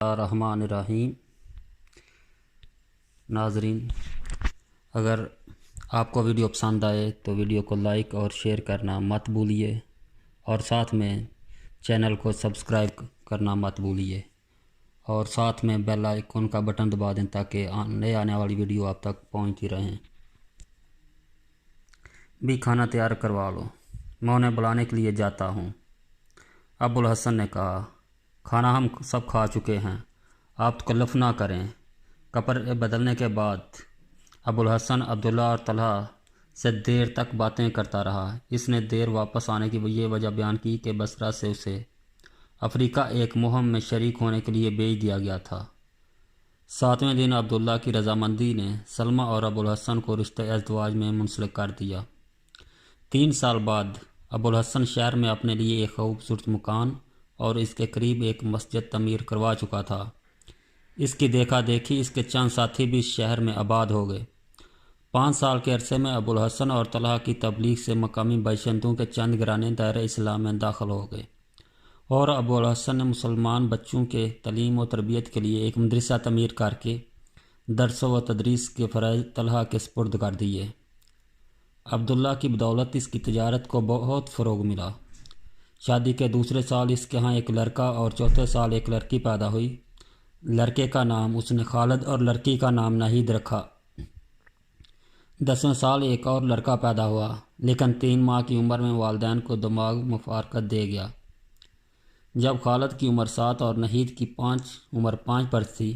الرحمن الرحیم۔ ناظرین، اگر آپ کو ویڈیو پسند آئے تو ویڈیو کو لائک اور شیئر کرنا مت بھولیے، اور ساتھ میں چینل کو سبسکرائب کرنا مت بھولیے، اور ساتھ میں بیل آئیکن کا بٹن دبا دیں تاکہ نئے آنے والی ویڈیو آپ تک پہنچتی رہیں۔ بھی کھانا تیار کروا لو، میں انہیں بلانے کے لیے جاتا ہوں۔ ابوالحسن نے کہا، کھانا ہم سب کھا چکے ہیں، آپ تکلف نہ کریں۔ کپڑے بدلنے کے بعد ابوالحسن عبداللہ اور طلحہ سے دیر تک باتیں کرتا رہا۔ اس نے دیر واپس آنے کی یہ وجہ بیان کی کہ بصرہ سے اسے افریقہ ایک مہم میں شریک ہونے کے لیے بھیج دیا گیا تھا۔ 7ویں دن عبداللہ کی رضامندی نے سلمیٰ اور ابوالحسن کو رشتہ ازدواج میں منسلک کر دیا۔ 3 سال بعد ابوالحسن شہر میں اپنے لیے ایک خوبصورت مکان اور اس کے قریب ایک مسجد تعمیر کروا چکا تھا۔ اس کی دیکھا دیکھی اس کے چند ساتھی بھی شہر میں آباد ہو گئے۔ 5 سال کے عرصے میں ابوالحسن اور طلحہ کی تبلیغ سے مقامی باشندوں کے چند گھرانے دائرہ اسلام میں داخل ہو گئے، اور ابوالحسن نے مسلمان بچوں کے تعلیم و تربیت کے لیے ایک مدرسہ تعمیر کر کے درس و تدریس کے فرائض طلحہ کے سپرد کر دیے۔ عبداللہ کی بدولت اس کی تجارت کو بہت فروغ ملا۔ شادی کے دوسرے سال اس کے ہاں ایک لڑکا اور چوتھے سال ایک لڑکی پیدا ہوئی۔ لڑکے کا نام اس نے خالد اور لڑکی کا نام ناہید رکھا۔ 10ویں سال ایک اور لڑکا پیدا ہوا، لیکن 3 ماہ کی عمر میں والدین کو دماغ مفارقت دے گیا۔ جب خالد کی عمر 7 اور ناہید کی عمر 5 پر تھی،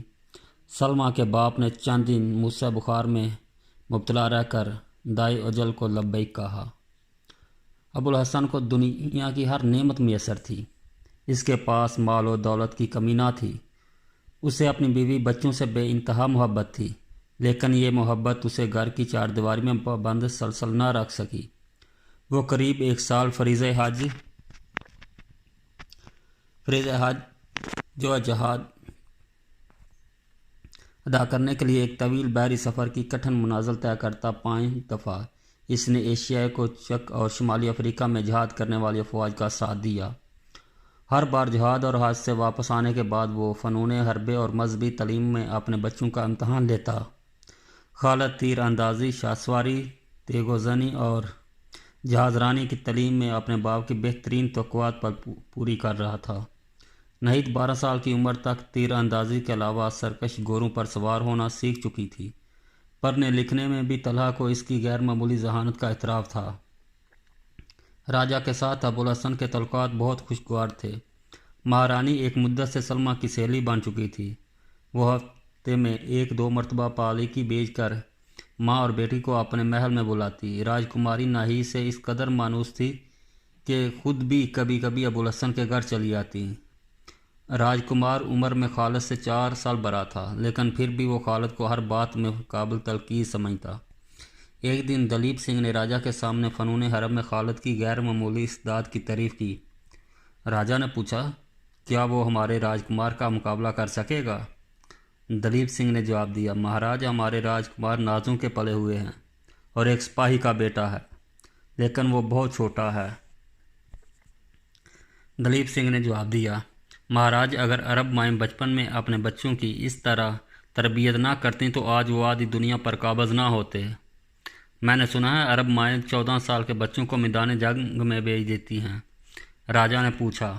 سلمیٰ کے باپ نے چند دن موسیٰ بخار میں مبتلا رہ کر دائی اجل کو لبیک کہا۔ ابوالحسن کو دنیا کی ہر نعمت میسر تھی۔ اس کے پاس مال و دولت کی کمی نہ تھی۔ اسے اپنی بیوی بچوں سے بے انتہا محبت تھی، لیکن یہ محبت اسے گھر کی 4 دیواری میں پابند سلسل نہ رکھ سکی۔ وہ قریب 1 سال فریضہ حج جو جہاد ادا کرنے کے لیے ایک طویل بحری سفر کی کٹھن منازل طے کرتا 5 دفعہ اس نے ایشیا کو چک اور شمالی افریقہ میں جہاد کرنے والی افواج کا ساتھ دیا۔ ہر بار جہاد اور حج سے واپس آنے کے بعد وہ فنون حربے اور مذہبی تعلیم میں اپنے بچوں کا امتحان لیتا۔ خالد تیر اندازی، شاہ سواری، تیغوزنی اور جہاز رانی کی تعلیم میں اپنے باپ کی بہترین توقعات پر پوری کر رہا تھا۔ ناہید 12 سال کی عمر تک تیر اندازی کے علاوہ سرکش گھوڑوں پر سوار ہونا سیکھ چکی تھی۔ پڑھنے لکھنے میں بھی طلحہ کو اس کی غیر معمولی ذہانت کا اعتراف تھا۔ راجہ کے ساتھ ابوالحسن کے تعلقات بہت خوشگوار تھے۔ مہارانی ایک مدت سے سلمیٰ کی سہیلی بن چکی تھی۔ وہ ہفتے میں 1-2 مرتبہ پالیکی بھیج کر ماں اور بیٹی کو اپنے محل میں بلاتی۔ راجکماری ناہید سے اس قدر مانوس تھی کہ خود بھی کبھی کبھی ابوالحسن کے گھر چلی آتی۔ راجکمار عمر میں خالد سے 4 سال بڑا تھا، لیکن پھر بھی وہ خالد کو ہر بات میں قابل تنقید سمجھتا۔ ایک دن دلیپ سنگھ نے راجہ کے سامنے فنون حرب میں خالد کی غیر معمولی استعداد کی تعریف کی۔ راجہ نے پوچھا، کیا وہ ہمارے راجکمار کا مقابلہ کر سکے گا؟ دلیپ سنگھ نے جواب دیا، مہاراج، ہمارے راجکمار نازوں کے پلے ہوئے ہیں اور ایک سپاہی کا بیٹا ہے، لیکن وہ بہت چھوٹا ہے۔ دلیپ سنگھ نے جواب دیا، مہاراج، اگر عرب مائیں بچپن میں اپنے بچوں کی اس طرح تربیت نہ کرتی تو آج وہ آدھی دنیا پر قابض نہ ہوتے۔ میں نے سنا ہے عرب مائیں 14 سال کے بچوں کو میدان جنگ میں بھیج دیتی ہیں۔ راجہ نے پوچھا،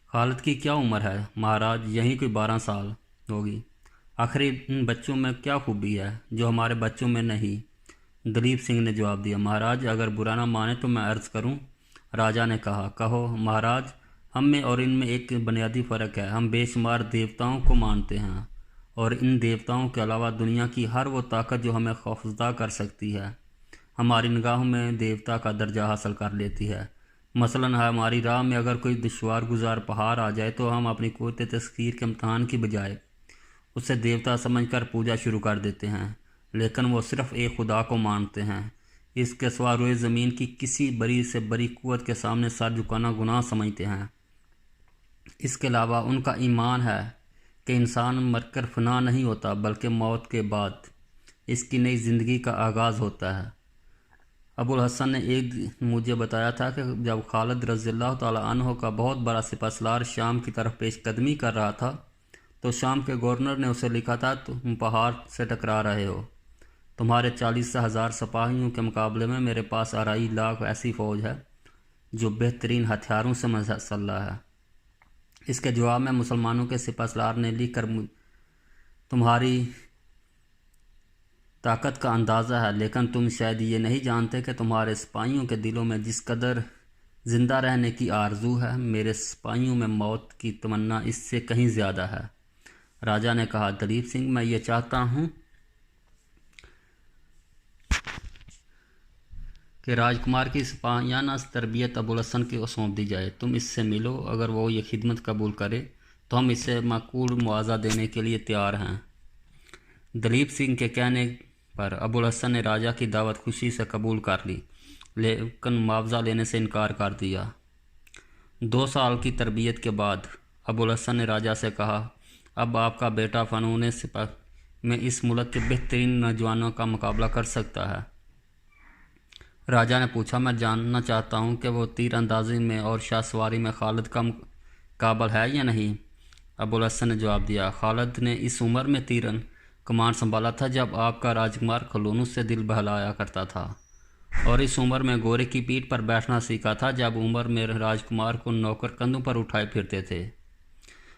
خالد کی کیا عمر ہے؟ مہاراج، یہی کوئی 12 سال ہوگی۔ آخر ان بچوں میں کیا خوبی ہے جو ہمارے بچوں میں نہیں؟ دلیپ سنگھ نے جواب دیا، مہاراج، اگر برا نہ مانے تو میں عرض کروں؟ راجہ نے کہا، کہو مہاراج، ہم میں اور ان میں ایک بنیادی فرق ہے۔ ہم بے شمار دیوتاؤں کو مانتے ہیں، اور ان دیوتاؤں کے علاوہ دنیا کی ہر وہ طاقت جو ہمیں خوفزدہ کر سکتی ہے ہماری نگاہوں میں دیوتا کا درجہ حاصل کر لیتی ہے۔ مثلاً ہماری راہ میں اگر کوئی دشوار گزار پہاڑ آ جائے تو ہم اپنی قوت تسخیر کے امتحان کی بجائے اسے دیوتا سمجھ کر پوجا شروع کر دیتے ہیں، لیکن وہ صرف ایک خدا کو مانتے ہیں۔ اس کے سوا روئے زمین کی کسی بڑی سے بڑی قوت کے سامنے سر جھکانا گناہ سمجھتے ہیں۔ اس کے علاوہ ان کا ایمان ہے کہ انسان مر کر فنا نہیں ہوتا، بلکہ موت کے بعد اس کی نئی زندگی کا آغاز ہوتا ہے۔ ابو الحسن نے ایک دن مجھے بتایا تھا کہ جب خالد رضی اللہ تعالیٰ عنہ کا بہت بڑا سپہ سالار شام کی طرف پیش قدمی کر رہا تھا تو شام کے گورنر نے اسے لکھا تھا تم پہاڑ سے ٹکرا رہے ہو، تمہارے 40,000 سپاہیوں کے مقابلے میں میرے پاس 2.5 لاکھ ایسی فوج ہے جو بہترین ہتھیاروں سے مسلح ہے۔ اس کے جواب میں مسلمانوں کے سپہ سالار نے لکھ کر تمہاری طاقت کا اندازہ ہے، لیکن تم شاید یہ نہیں جانتے کہ تمہارے سپاہیوں کے دلوں میں جس قدر زندہ رہنے کی آرزو ہے، میرے سپاہیوں میں موت کی تمنا اس سے کہیں زیادہ ہے۔ راجا نے کہا، دلیپ سنگھ، میں یہ چاہتا ہوں کہ راجکمار کی سپاہیانہ تربیت ابو الحسن کو سونپ دی جائے۔ تم اس سے ملو، اگر وہ یہ خدمت قبول کرے تو ہم اسے معقول معاوضہ دینے کے لیے تیار ہیں۔ دلیپ سنگھ کے کہنے پر ابو الحسن نے راجا کی دعوت خوشی سے قبول کر لی، لیکن معاوضہ لینے سے انکار کر دیا۔ 2 سال کی تربیت کے بعد ابو الحسن نے راجا سے کہا، اب آپ کا بیٹا فنون سپاہ میں اس ملک کے بہترین نوجوانوں کا مقابلہ کر سکتا ہے۔ راجا نے پوچھا، میں جاننا چاہتا ہوں کہ وہ تیر اندازی میں اور شاہ سواری میں خالد کا قابل ہے یا نہیں؟ ابو الحسن نے جواب دیا، خالد نے اس عمر میں تیر کمان سنبھالا تھا جب آپ کا راجکمار کھلونوں سے دل بہلایا کرتا تھا، اور اس عمر میں گھوڑے کی پیٹھ پر بیٹھنا سیکھا تھا جب عمر میں راجکمار کو نوکر کندھوں پر اٹھائے پھرتے تھے۔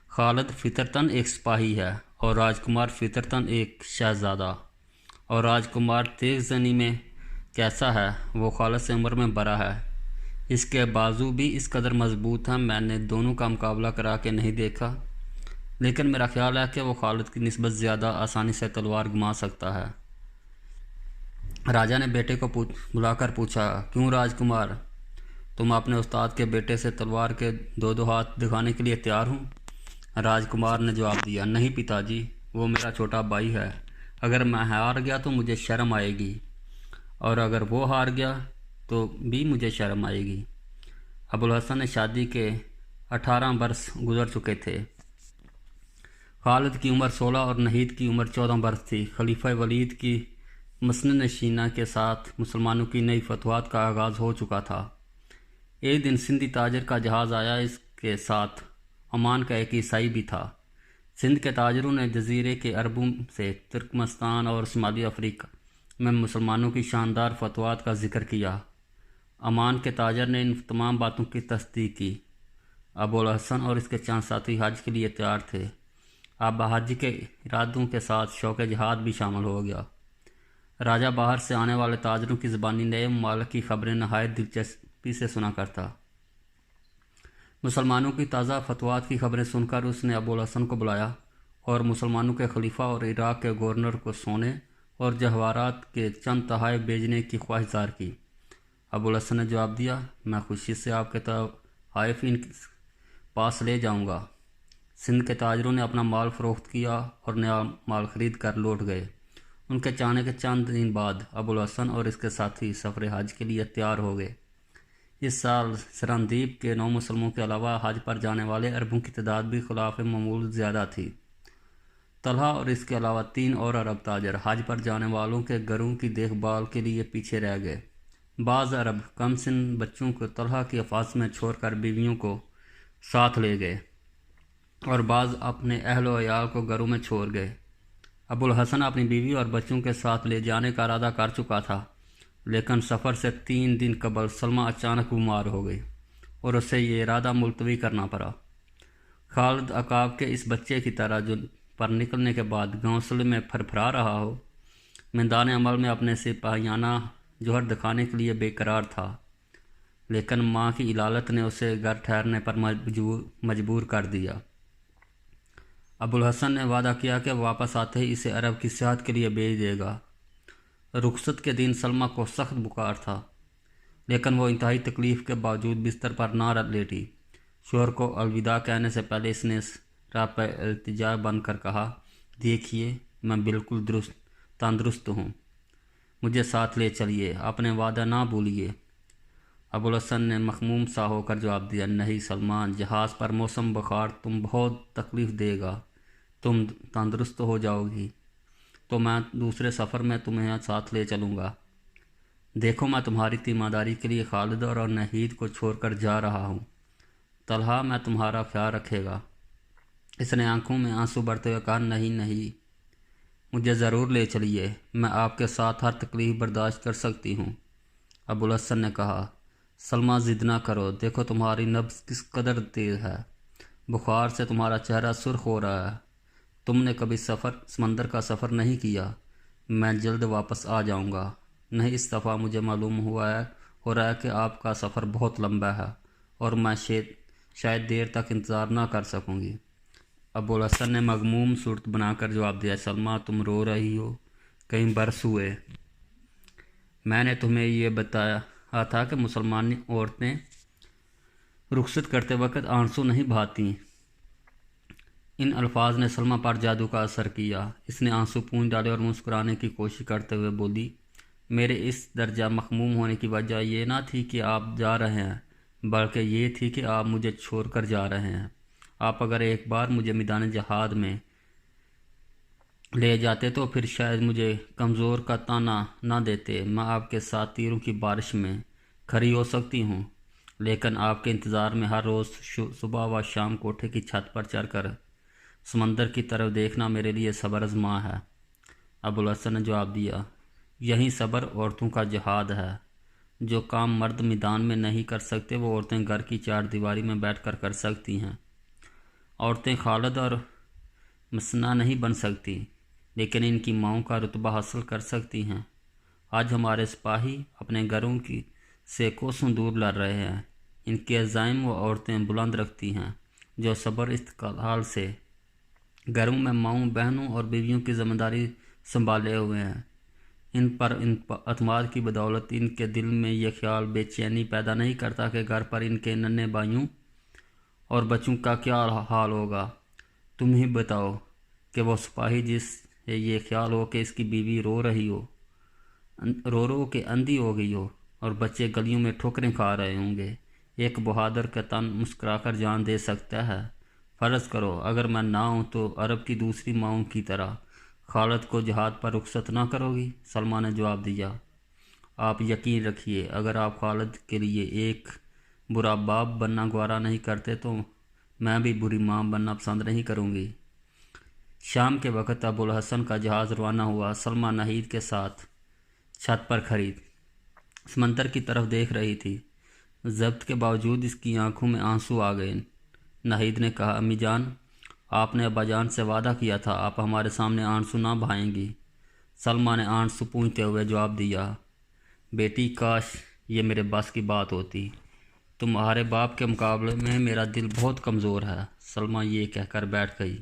خالد فطرتاً ایک سپاہی ہے اور راجکمار فطرتاً ایک شہزادہ، اور راجکمار تیز زنی میں کیسا ہے، وہ خالد سے عمر میں بڑا ہے، اس کے بازو بھی اس قدر مضبوط ہیں، میں نے دونوں کا مقابلہ کرا کے نہیں دیکھا، لیکن میرا خیال ہے کہ وہ خالد کی نسبت زیادہ آسانی سے تلوار گھما سکتا ہے۔ راجا نے بیٹے کو بلا کر پوچھا، کیوں راجکمار، تم اپنے استاد کے بیٹے سے تلوار کے 2 ہاتھ دکھانے کے لیے تیار ہوں؟ راجکمار نے جواب دیا، نہیں پتا جی، وہ میرا چھوٹا بھائی ہے، اگر میں ہار گیا تو مجھے شرم آئے گی، اور اگر وہ ہار گیا تو بھی مجھے شرم آئے گی۔ ابو الحسن نے شادی کے 18 برس گزر چکے تھے۔ خالد کی عمر 16 اور نہید کی عمر 14 برس تھی۔ خلیفہ ولید کی مسند نشینہ کے ساتھ مسلمانوں کی نئی فتوحات کا آغاز ہو چکا تھا۔ ایک دن سندھی تاجر کا جہاز آیا، اس کے ساتھ عمان کا ایک عیسائی بھی تھا۔ سندھ کے تاجروں نے جزیرے کے عربوں سے ترکمستان اور شمالی افریقہ میں مسلمانوں کی شاندار فتوحات کا ذکر کیا۔ عمان کے تاجر نے ان تمام باتوں کی تصدیق کی۔ ابو الحسن اور اس کے چند ساتھی حج کے لیے تیار تھے۔ اب حج کے ارادوں کے ساتھ شوق جہاد بھی شامل ہو گیا۔ راجا باہر سے آنے والے تاجروں کی زبانی نئے ممالک کی خبریں نہایت دلچسپی سے سنا کرتا۔ مسلمانوں کی تازہ فتوحات کی خبریں سن کر اس نے ابو الحسن کو بلایا اور مسلمانوں کے خلیفہ اور عراق کے گورنر کو سونے اور جواہرات کے چند تحائف بھیجنے کی خواہش ظاہر کی۔ ابو الحسن نے جواب دیا، میں خوشی سے آپ کے تحائف ان پاس لے جاؤں گا۔ سندھ کے تاجروں نے اپنا مال فروخت کیا اور نیا مال خرید کر لوٹ گئے۔ ان کے جانے کے چند دن بعد ابو الحسن اور اس کے ساتھی سفر حج کے لیے تیار ہو گئے۔ اس سال سرندیپ کے 9 مسلموں کے علاوہ حج پر جانے والے عربوں کی تعداد بھی خلاف معمول زیادہ تھی۔ طلحہ اور اس کے علاوہ 3 اور عرب تاجر حج پر جانے والوں کے گھروں کی دیکھ بھال کے لیے پیچھے رہ گئے۔ بعض عرب کم سن بچوں کو طلحہ کی حفاظت میں چھوڑ کر بیویوں کو ساتھ لے گئے اور بعض اپنے اہل و عیال کو گھروں میں چھوڑ گئے۔ ابو الحسن اپنی بیوی اور بچوں کے ساتھ لے جانے کا ارادہ کر چکا تھا، لیکن سفر سے 3 دن قبل سلمہ اچانک بیمار ہو گئی اور اسے یہ ارادہ ملتوی کرنا پڑا۔ خالد عقاب کے اس بچے کی طرح جو پر نکلنے کے بعد گھونسلے میں پھرپھرا رہا ہو، میدان عمل میں اپنے سپاہیانہ جوہر دکھانے کے لیے بے قرار تھا، لیکن ماں کی علالت نے اسے گھر ٹھہرنے پر مجبور کر دیا۔ ابو الحسن نے وعدہ کیا کہ واپس آتے ہی اسے عرب کی صحت کے لیے بھیج دے گا۔ رخصت کے دن سلمہ کو سخت بخار تھا، لیکن وہ انتہائی تکلیف کے باوجود بستر پر نہ لیٹی۔ شوہر کو الوداع کہنے سے پہلے اس نے راہ پر التجا بن کر کہا، دیکھیے میں بالکل تندرست ہوں، مجھے ساتھ لے چلیے، اپنے وعدہ نہ بھولیے۔ ابو الحسن نے مخموم سا ہو کر جواب دیا، نہیں سلمان، جہاز پر موسم بخار تم بہت تکلیف دے گا، تم تندرست ہو جاؤ گی تو میں دوسرے سفر میں تمہیں ساتھ لے چلوں گا۔ دیکھو میں تمہاری تیمارداری کے لیے خالد اور نحید کو چھوڑ کر جا رہا ہوں۔ طلحہ میں تمہارا خیال رکھے گا۔ اس نے آنکھوں میں آنسو بھرتے ہوئے کہا، نہیں، مجھے ضرور لے چلیے، میں آپ کے ساتھ ہر تکلیف برداشت کر سکتی ہوں۔ ابوالحسن نے کہا، سلمیٰ ضد نہ کرو، دیکھو تمہاری نبض کس قدر تیز ہے، بخار سے تمہارا چہرہ سرخ ہو رہا ہے۔ تم نے کبھی سمندر کا سفر نہیں کیا۔ میں جلد واپس آ جاؤں گا۔ نہیں، اس دفعہ مجھے معلوم ہو رہا ہے کہ آپ کا سفر بہت لمبا ہے اور میں شاید دیر تک انتظار نہ کر سکوں گی۔ ابوالحسن نے مغموم صورت بنا کر جواب دیا، سلمیٰ تم رو رہی ہو، کئی برس ہوئے میں نے تمہیں یہ بتایا تھا کہ مسلمان عورتیں رخصت کرتے وقت آنسو نہیں بہاتیں۔ ان الفاظ نے سلمیٰ پر جادو کا اثر کیا۔ اس نے آنسو پونچھ ڈالے اور مسکرانے کی کوشش کرتے ہوئے بولی، میرے اس درجہ مخموم ہونے کی وجہ یہ نہ تھی کہ آپ جا رہے ہیں، بلکہ یہ تھی کہ آپ مجھے چھوڑ کر جا رہے ہیں۔ آپ اگر ایک بار مجھے میدان جہاد میں لے جاتے تو پھر شاید مجھے کمزور کا طعنہ نہ دیتے، میں آپ کے ساتھ تیروں کی بارش میں کھڑی ہو سکتی ہوں، لیکن آپ کے انتظار میں ہر روز صبح و شام کوٹھے کی چھت پر چڑھ کر سمندر کی طرف دیکھنا میرے لیے صبر آزما ہے۔ ابوالحسن نے جواب دیا، یہی صبر عورتوں کا جہاد ہے۔ جو کام مرد میدان میں نہیں کر سکتے وہ عورتیں گھر کی چار دیواری میں بیٹھ کر سکتی ہیں۔ عورتیں خالد اور مسنہ نہیں بن سکتی، لیکن ان کی ماؤں کا رتبہ حاصل کر سکتی ہیں۔ آج ہمارے سپاہی اپنے گھروں سے کوسوں دور لڑ رہے ہیں۔ ان کے عزائم وہ عورتیں بلند رکھتی ہیں جو صبر استقلال سے گھروں میں ماؤں، بہنوں اور بیویوں کی ذمہ داری سنبھالے ہوئے ہیں۔ ان پر اعتماد کی بدولت ان کے دل میں یہ خیال بے چینی پیدا نہیں کرتا کہ گھر پر ان کے ننھے بھائیوں اور بچوں کا کیا حال ہوگا۔ تم ہی بتاؤ کہ وہ سپاہی جس سے یہ خیال ہو کہ اس کی بیوی رو کے اندھی ہو گئی ہو اور بچے گلیوں میں ٹھوکریں کھا رہے ہوں گے، ایک بہادر کا تن مسکرا کر جان دے سکتا ہے۔ فرض کرو اگر میں نہ ہوں تو عرب کی دوسری ماؤں کی طرح خالد کو جہاد پر رخصت نہ کرو گی؟ سلمیٰ نے جواب دیا، آپ یقین رکھیے، اگر آپ خالد کے لیے ایک برا باپ بننا گوارا نہیں کرتے تو میں بھی بری ماں بننا پسند نہیں کروں گی۔ شام کے وقت ابوالحسن کا جہاز روانہ ہوا۔ سلمیٰ نحید کے ساتھ چھت پر کھڑی سمندر کی طرف دیکھ رہی تھی۔ ضبط کے باوجود اس کی آنکھوں میں آنسو آ گئے۔ نحید نے کہا، امی جان، آپ نے ابا جان سے وعدہ کیا تھا آپ ہمارے سامنے آنسو نہ بہائیں گی۔ سلمیٰ نے آنسو پونچھتے ہوئے جواب دیا، بیٹی کاش یہ میرے بس کی بات ہوتی، تمہارے باپ کے مقابلے میں میرا دل بہت کمزور ہے۔ سلمیٰ یہ کہہ کر بیٹھ گئی۔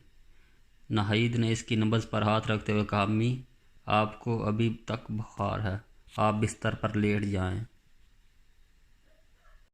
نحید نے اس کی نبض پر ہاتھ رکھتے ہوئے کہا، امی، آپ کو ابھی تک بخار ہے، آپ بستر پر لیٹ جائیں۔